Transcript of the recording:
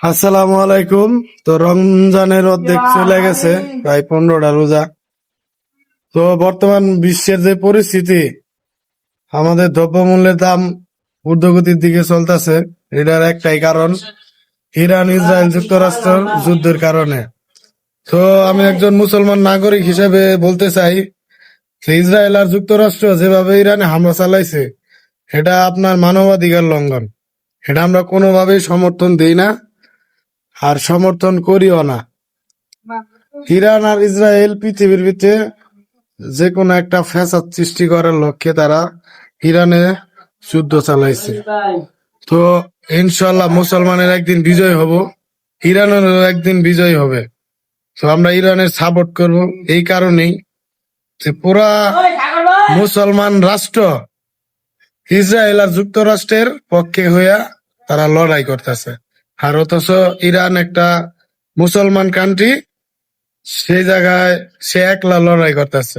আসসালামু আলাইকুম। তো রমজানের অর্ধেক চলে গেছে, প্রায় 15টা রোজা। তো বর্তমান বিশ্বের যে পরিস্থিতি, আমাদের দ্রব্যমূল্যের দাম ঊর্ধ্বগতির দিকে চলতেছে। এটার একটাই কারণ, ইরান ইসরায়েল যুক্তরাষ্ট্র যুদ্ধের কারণে। তো আমি একজন মুসলমান নাগরিক হিসেবে বলতে চাই যে ইসরায়েল আর যুক্তরাষ্ট্র যেভাবে ইরানে হামলা চালাইছে, এটা আপনার মানবাধিকার লঙ্ঘন। এটা আমরা কোনোভাবেই সমর্থন দেই না, আর সমর্থন করিও না। ইরান আর ইসরায়েল পৃথিবীর ভিতরে যে কোনো একটা ফ্যাসাদ সৃষ্টি করার লক্ষ্যে তারা ইরানে যুদ্ধ চালাইছে। তো ইনশাল্লাহ মুসলমানের একদিন বিজয় হব, ইরানেরও একদিন বিজয় হবে। তো আমরা ইরানের সাপোর্ট করব এই কারণেই যে পুরা মুসলমান রাষ্ট্র ইসরায়েল আর যুক্তরাষ্ট্রের পক্ষে হইয়া তারা লড়াই করতেছে। আর অথচ ইরান একটা মুসলমান কান্ট্রি, সেই জায়গায় সে একলা লড়াই করতেছে।